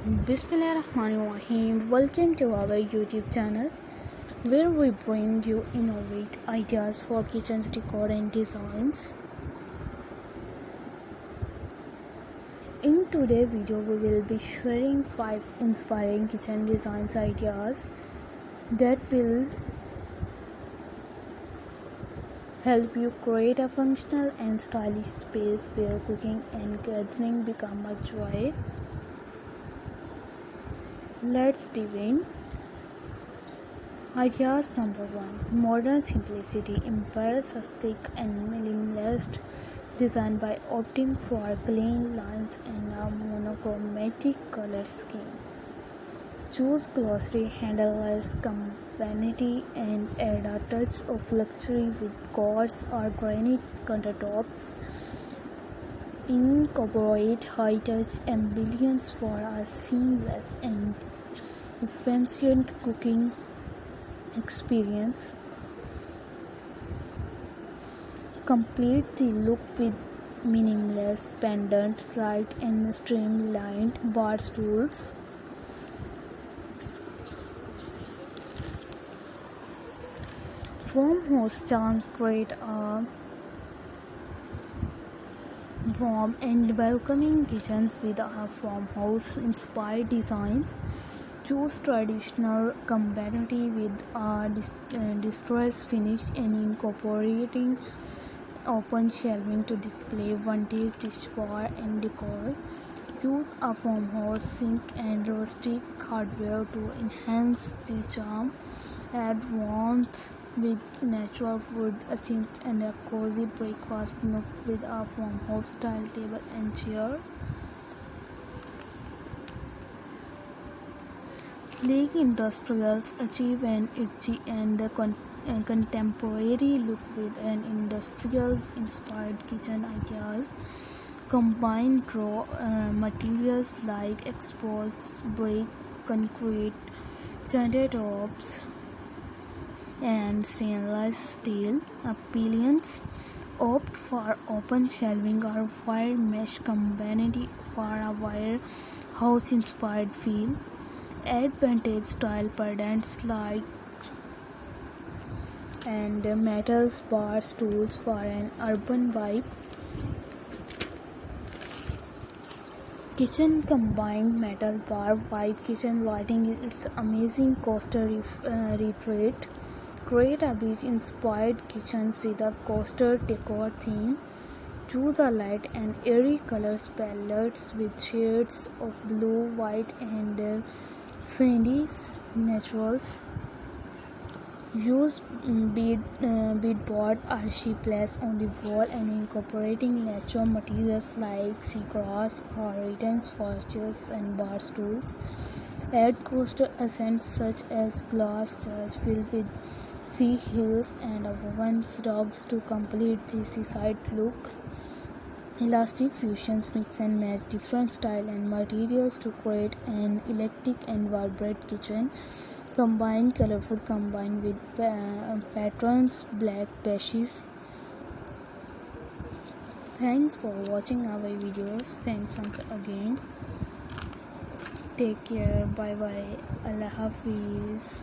Bismillahirrahmanirrahim. Welcome to our YouTube channel where we bring you innovative ideas for kitchen decor and designs. In today's video, we will be sharing 5 inspiring kitchen designs ideas that will help you create a functional and stylish space where cooking and gathering become a joy. Let's dive in. Ideas number 1. Modern simplicity. Embrace aesthetic and minimalist design by opting for clean lines and a monochromatic color scheme. Choose glossy handleless vanity and add a touch of luxury with quartz or granite countertops. Incorporate high-touch ambience for a seamless and efficient cooking experience. Complete the look with minimalist pendants, light and streamlined bar stools. Farmhouse charms create a warm and welcoming kitchens with a farmhouse inspired designs. Choose traditional compatibility with a distressed finish and incorporating open shelving to display vintage dishware and decor. Use a farmhouse sink and rustic hardware to enhance the charm. Add warmth with natural wood accents and a cozy breakfast nook with a farmhouse style table and chair. Sleek industrials achieve an edgy and contemporary look with an industrials inspired kitchen ideas. Combine raw materials like exposed brick, concrete, countertops, and stainless steel appliances. Opt for open shelving or wire mesh combined for a warehouse inspired feel. Add vintage style pendants like and metal bar stools for an urban vibe. Kitchen combined metal bar vibe kitchen lighting its amazing coaster retreat. Create a beach inspired kitchens with a coaster decor theme. Choose a light and airy colors palettes with shades of blue, white and sandy naturals. Use beadboard archiplace on the wall and incorporating natural materials like seagrass, hardens, furniture and bar stools. Add coaster accents such as glass jars filled with sea hills and woven dogs to complete the seaside look. Elastic fusions mix and match different style and materials to create an eclectic and vibrant kitchen. Combine colorful combined with patterns, black patches. Thanks for watching our videos. Thanks once again. Take care. Bye bye. Allah Hafiz.